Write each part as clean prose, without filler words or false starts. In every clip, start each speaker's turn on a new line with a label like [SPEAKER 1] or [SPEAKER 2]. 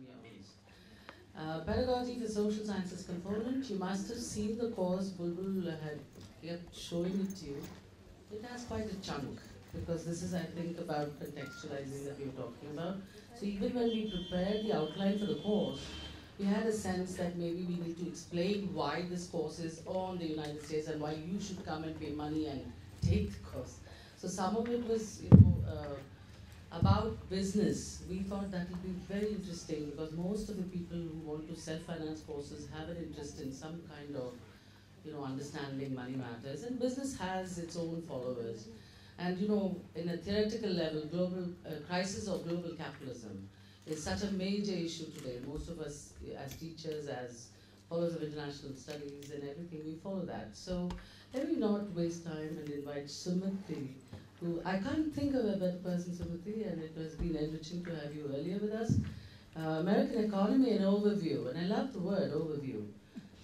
[SPEAKER 1] yours. Pedagogy for social sciences component, you must have seen the course Bulbul had kept showing it to you. It has quite a chunk, because this is, I think, about contextualizing that we were talking about. So even when we prepared the outline for the course, we had a sense that maybe we need to explain why this course is on the United States and why you should come and pay money and take the course. So some of it was, about business. We thought that would be very interesting because most of the people who want to self-finance courses have an interest in some kind of, understanding money matters, and business has its own followers. And in a theoretical level, global crisis of global capitalism is such a major issue today. Most of us, as teachers, as followers of international studies and everything, we follow that. So let me not waste time and invite Sumati, who I can't think of a better person, Sumati, and it has been enriching to have you earlier with us. American economy and overview, and I love the word overview.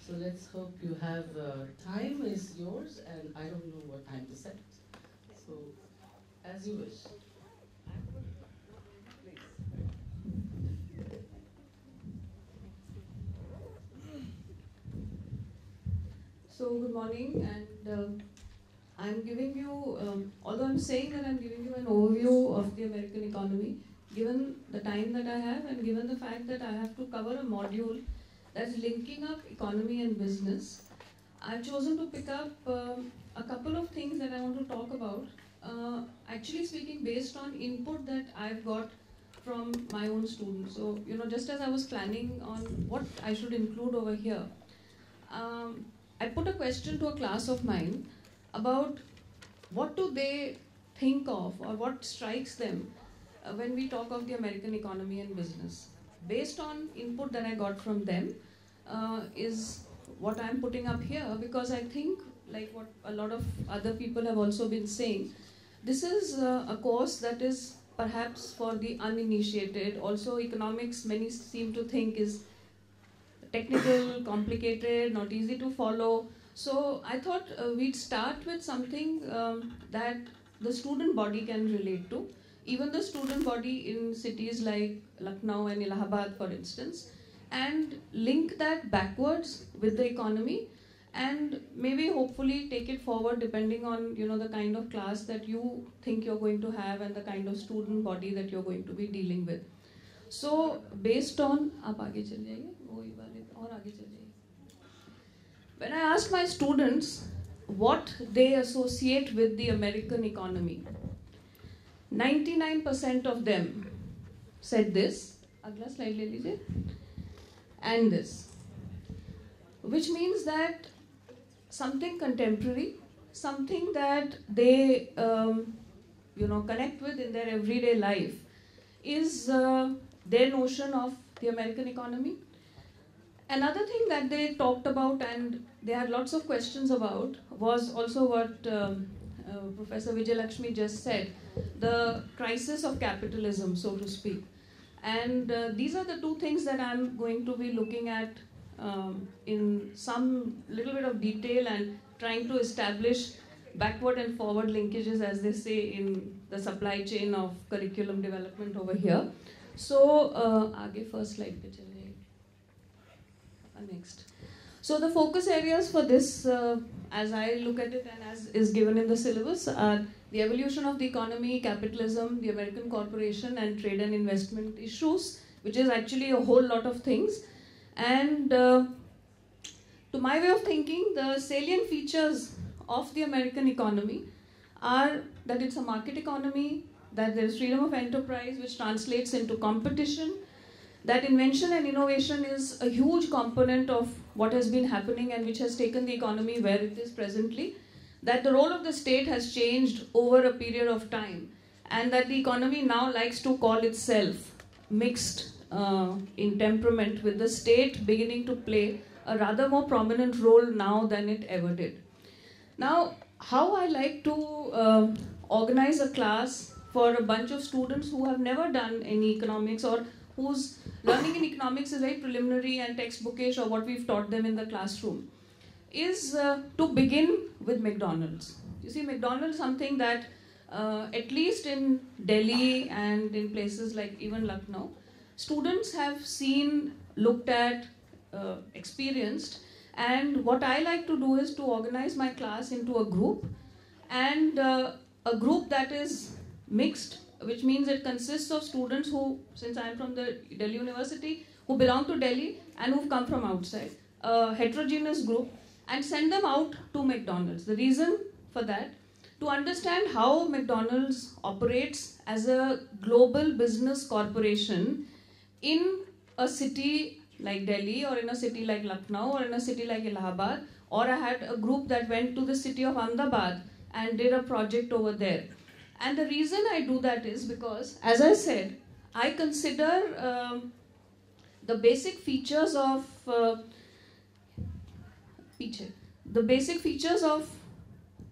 [SPEAKER 1] So let's hope you have time is yours, and I don't know what time to set. So, as you wish.
[SPEAKER 2] So good morning, and I'm giving you, although I'm saying that I'm giving you an overview of the American economy, given the time that I have and given the fact that I have to cover a module that's linking up economy and business, I've chosen to pick up a couple of things that I want to talk about, actually speaking based on input that I've got from my own students. So, just as I was planning on what I should include over here, I put a question to a class of mine about what do they think of or what strikes them when we talk of the American economy and business. Based on input that I got from them is what I'm putting up here, because I think, like what a lot of other people have also been saying, this is a course that is perhaps for the uninitiated. Also, economics, many seem to think, is technical, complicated, not easy to follow. So I thought we'd start with something that the student body can relate to. Even the student body in cities like Lucknow and Allahabad, for instance, and link that backwards with the economy, and maybe hopefully take it forward depending on the kind of class that you think you're going to have and the kind of student body that you're going to be dealing with. So based on when I asked my students what they associate with the American economy, 99% of them said this, agla slide le lijiye, and this, which means that something contemporary, something that they connect with in their everyday life is their notion of the American economy. Another thing that they talked about and they had lots of questions about was also what Professor Vijay Lakshmi just said, the crisis of capitalism, so to speak. And these are the two things that I'm going to be looking at in some little bit of detail and trying to establish backward and forward linkages, as they say in the supply chain of curriculum development over here. So, aage first slide pe chale. Next. So the focus areas for this, as I look at it and as is given in the syllabus, are the evolution of the economy, capitalism, the American corporation, and trade and investment issues, which is actually a whole lot of things. And to my way of thinking, the salient features of the American economy are that it's a market economy, that there is freedom of enterprise, which translates into competition, that invention and innovation is a huge component of what has been happening and which has taken the economy where it is presently, that the role of the state has changed over a period of time, and that the economy now likes to call itself mixed in temperament, with the state beginning to play a rather more prominent role now than it ever did. Now, how I like to organize a class for a bunch of students who have never done any economics or whose learning in economics is very preliminary and textbookish, or what we've taught them in the classroom, is to begin with McDonald's. You see, McDonald's is something that, at least in Delhi and in places like even Lucknow, students have seen, looked at, experienced. And what I like to do is to organize my class into a group, and a group that is mixed, which means it consists of students who, since I am from the Delhi University, who belong to Delhi and who've come from outside, a heterogeneous group, and send them out to McDonald's. The reason for that, to understand how McDonald's operates as a global business corporation in a city like Delhi, or in a city like Lucknow, or in a city like Allahabad, or I had a group that went to the city of Ahmedabad and did a project over there. And the reason I do that is because, as I said, I consider the basic features of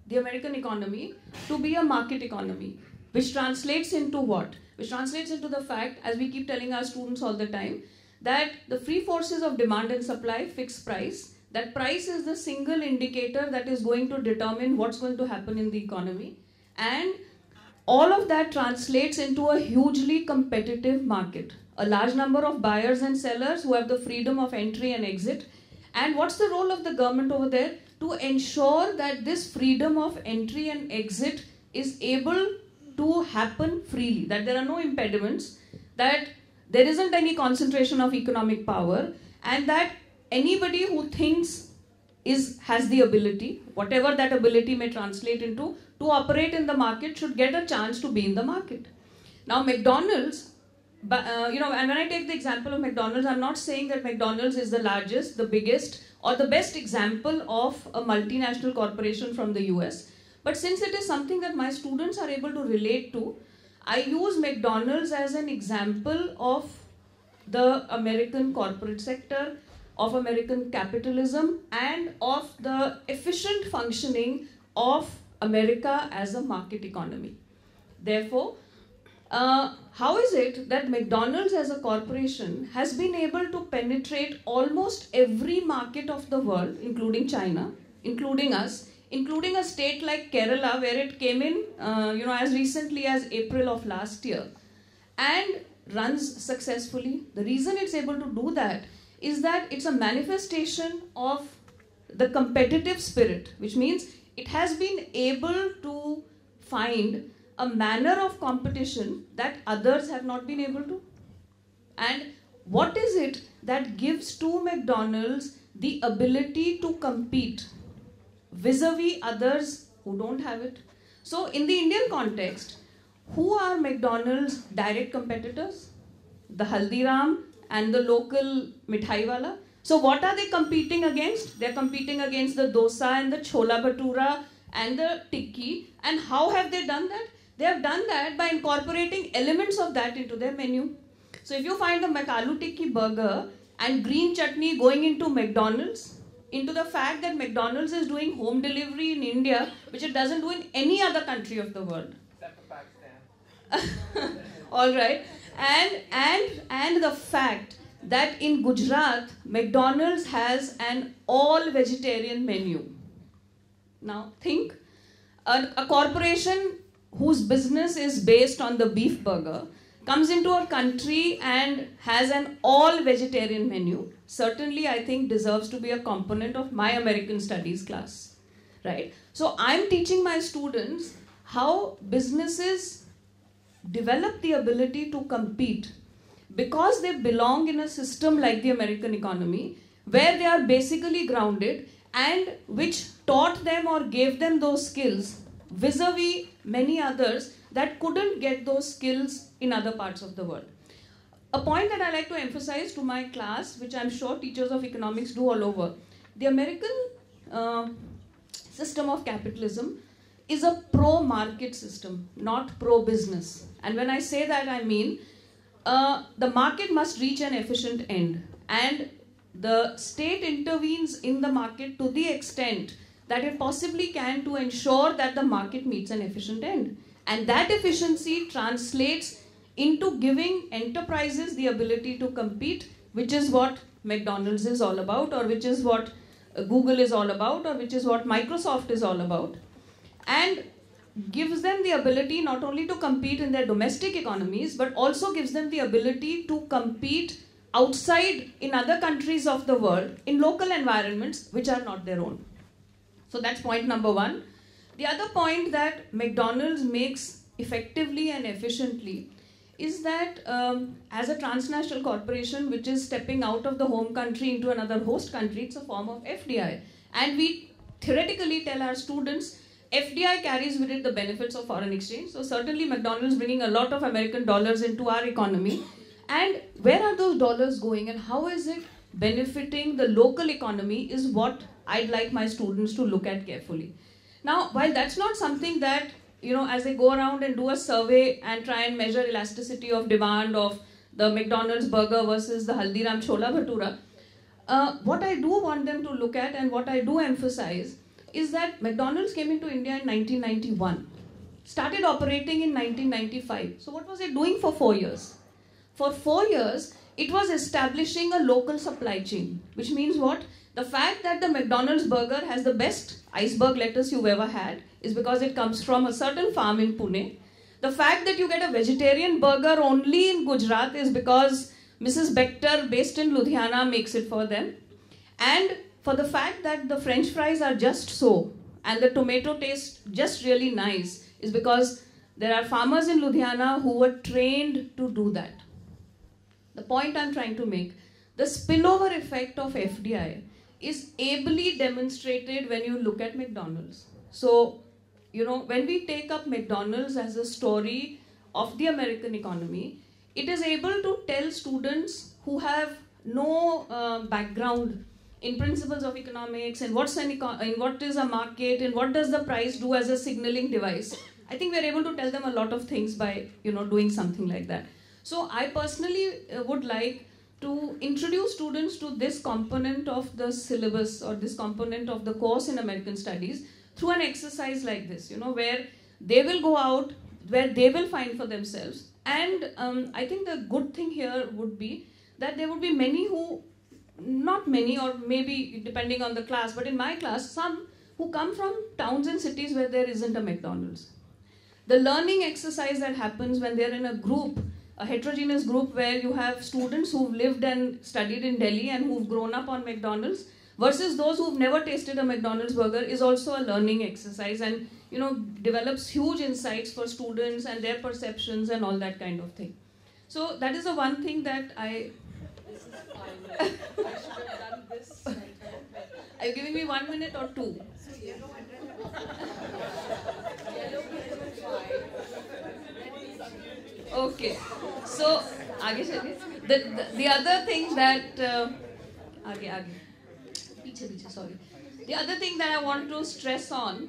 [SPEAKER 2] the American economy to be a market economy, which translates into what? Which translates into the fact, as we keep telling our students all the time, that the free forces of demand and supply, fixed price, that price is the single indicator that is going to determine what's going to happen in the economy. And all of that translates into a hugely competitive market. A large number of buyers and sellers who have the freedom of entry and exit. And what's the role of the government over there? To ensure that this freedom of entry and exit is able to happen freely, that there are no impediments, that there isn't any concentration of economic power, and that anybody who thinks has the ability, whatever that ability may translate into, to operate in the market should get a chance to be in the market. Now McDonald's, and when I take the example of McDonald's, I'm not saying that McDonald's is the largest, the biggest, or the best example of a multinational corporation from the US. But since it is something that my students are able to relate to, I use McDonald's as an example of the American corporate sector, of American capitalism, and of the efficient functioning of America as a market economy. Therefore, how is it that McDonald's as a corporation has been able to penetrate almost every market of the world, including China, including us, including a state like Kerala, where it came in as recently as April of last year, and runs successfully? The reason it's able to do that is that it's a manifestation of the competitive spirit, which means it has been able to find a manner of competition that others have not been able to. And what is it that gives to McDonald's the ability to compete vis-a-vis others who don't have it? So in the Indian context, who are McDonald's direct competitors? The Haldiram and the local Mithai Wala. So what are they competing against? They're competing against the dosa and the chola bhatura and the tikki. And how have they done that? They have done that by incorporating elements of that into their menu. So if you find a McAloo tikki burger and green chutney going into McDonald's, into the fact that McDonald's is doing home delivery in India, which it doesn't do in any other country of the world.
[SPEAKER 3] Except for Pakistan.
[SPEAKER 2] All right. And the fact that in Gujarat, McDonald's has an all-vegetarian menu. Now think, a corporation whose business is based on the beef burger comes into a country and has an all-vegetarian menu, certainly I think deserves to be a component of my American Studies class, right? So I'm teaching my students how businesses develop the ability to compete because they belong in a system like the American economy, where they are basically grounded and which taught them or gave them those skills vis-a-vis many others that couldn't get those skills in other parts of the world. A point that I like to emphasize to my class, which I'm sure teachers of economics do all over, the American system of capitalism is a pro-market system, not pro-business. And when I say that, I mean the market must reach an efficient end, and the state intervenes in the market to the extent that it possibly can to ensure that the market meets an efficient end. And that efficiency translates into giving enterprises the ability to compete, which is what McDonald's is all about, or which is what Google is all about, or which is what Microsoft is all about. And gives them the ability not only to compete in their domestic economies, but also gives them the ability to compete outside in other countries of the world in local environments which are not their own. So that's point number one. The other point that McDonald's makes effectively and efficiently is that as a transnational corporation which is stepping out of the home country into another host country, it's a form of FDI. And we theoretically tell our students FDI carries with it the benefits of foreign exchange. So certainly McDonald's bringing a lot of American dollars into our economy. And where are those dollars going and how is it benefiting the local economy is what I'd like my students to look at carefully. Now, while that's not something that, as they go around and do a survey and try and measure elasticity of demand of the McDonald's burger versus the Haldiram Chola Bhatura, what I do want them to look at and what I do emphasize is that McDonald's came into India in 1991, started operating in 1995. So what was it doing for 4 years? For 4 years, it was establishing a local supply chain, which means what? The fact that the McDonald's burger has the best iceberg lettuce you've ever had is because it comes from a certain farm in Pune. The fact that you get a vegetarian burger only in Gujarat is because Mrs. Bector, based in Ludhiana, makes it for them. And for the fact that the French fries are just so and the tomato tastes just really nice is because there are farmers in Ludhiana who were trained to do that. The point I'm trying to make, the spillover effect of FDI is ably demonstrated when you look at McDonald's. So, when we take up McDonald's as a story of the American economy, it is able to tell students who have no background in principles of economics and what is a market and what does the price do as a signaling device. I think we're able to tell them a lot of things by, doing something like that. So I personally would like to introduce students to this component of the syllabus or this component of the course in American Studies through an exercise like this, where they will go out, where they will find for themselves. And I think the good thing here would be that there would be many who, not many or maybe depending on the class, but in my class, some who come from towns and cities where there isn't a McDonald's. The learning exercise that happens when they're in a group, a heterogeneous group where you have students who've lived and studied in Delhi and who've grown up on McDonald's versus those who've never tasted a McDonald's burger is also a learning exercise and develops huge insights for students and their perceptions and all that kind of thing. So that is the one thing that I...
[SPEAKER 1] This is final. I should have done this.
[SPEAKER 2] Are you giving me 1 minute or 2?
[SPEAKER 1] Yellow
[SPEAKER 2] Okay, so the other thing that sorry. The other thing that I want to stress on,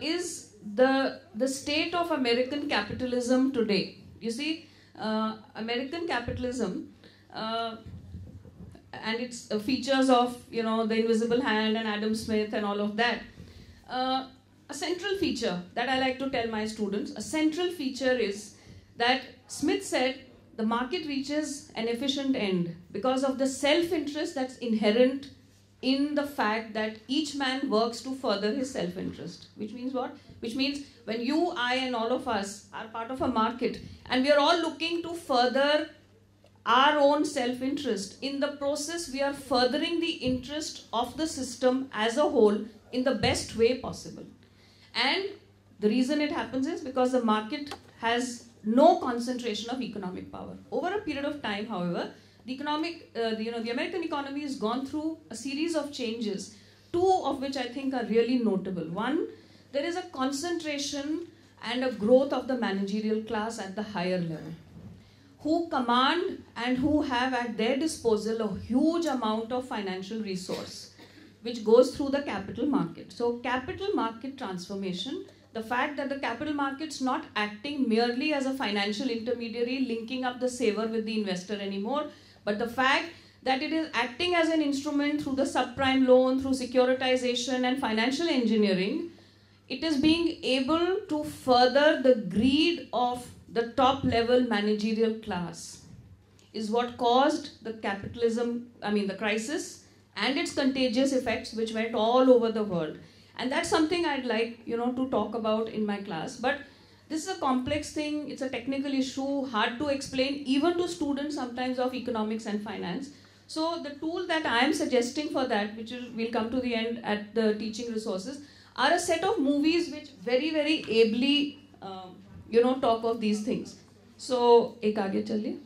[SPEAKER 2] is the state of American capitalism today. You see, American capitalism and its features of the invisible hand and Adam Smith and all of that. A central feature that I like to tell my students, a central feature is that Smith said the market reaches an efficient end because of the self-interest that's inherent in the fact that each man works to further his self-interest. Which means what? Which means when you, I and all of us are part of a market and we are all looking to further our own self-interest. In the process, we are furthering the interest of the system as a whole in the best way possible. And the reason it happens is because the market has no concentration of economic power. Over a period of time, however, the American economy has gone through a series of changes, two of which I think are really notable. One, there is a concentration and a growth of the managerial class at the higher level, who command and who have at their disposal a huge amount of financial resource, which goes through the capital market. So capital market transformation, the fact that the capital market's not acting merely as a financial intermediary linking up the saver with the investor anymore, but the fact that it is acting as an instrument through the subprime loan, through securitization and financial engineering, it is being able to further the greed of the top level managerial class is what caused the the crisis and its contagious effects, which went all over the world. And that's something I'd like, to talk about in my class. But this is a complex thing, it's a technical issue, hard to explain even to students sometimes of economics and finance. So the tool that I am suggesting for that, which we'll come to the end at the teaching resources, are a set of movies which very, very ably, talk of these things. So, ek aage chaliye.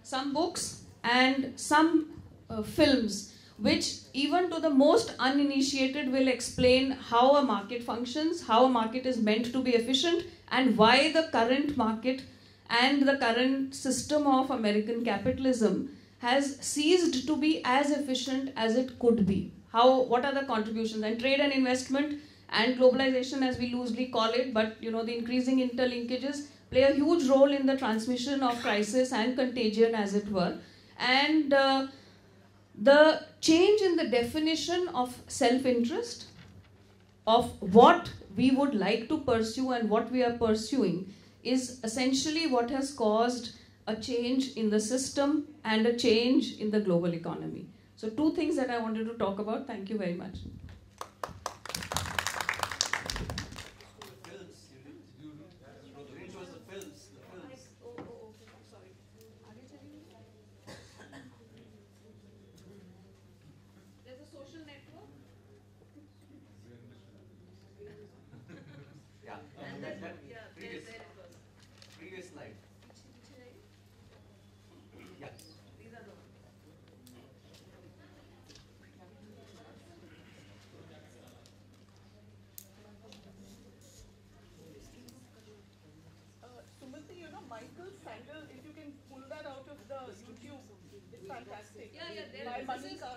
[SPEAKER 2] Some books and some films which even to the most uninitiated will explain how a market functions, how a market is meant to be efficient, and why the current market and the current system of American capitalism has ceased to be as efficient as it could be. What are the contributions? And trade and investment and globalization, as we loosely call it, but the increasing interlinkages play a huge role in the transmission of crisis and contagion, as it were. And the change in the definition of self-interest, of what we would like to pursue and what we are pursuing, is essentially what has caused a change in the system and a change in the global economy. So 2 things that I wanted to talk about. Thank you very much.
[SPEAKER 3] Previous slide. Yes. These are the
[SPEAKER 4] Sumati, Michael Sandel, if you can pull that out of the YouTube, it's fantastic.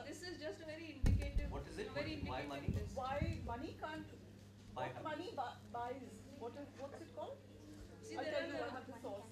[SPEAKER 2] This is just a very indicative.
[SPEAKER 3] What is it? Why money?
[SPEAKER 4] Why money can't,
[SPEAKER 3] Buy
[SPEAKER 4] what money buys, what's it called?
[SPEAKER 2] See,
[SPEAKER 4] I'll
[SPEAKER 2] there
[SPEAKER 4] tell you,
[SPEAKER 2] are
[SPEAKER 4] I have the source.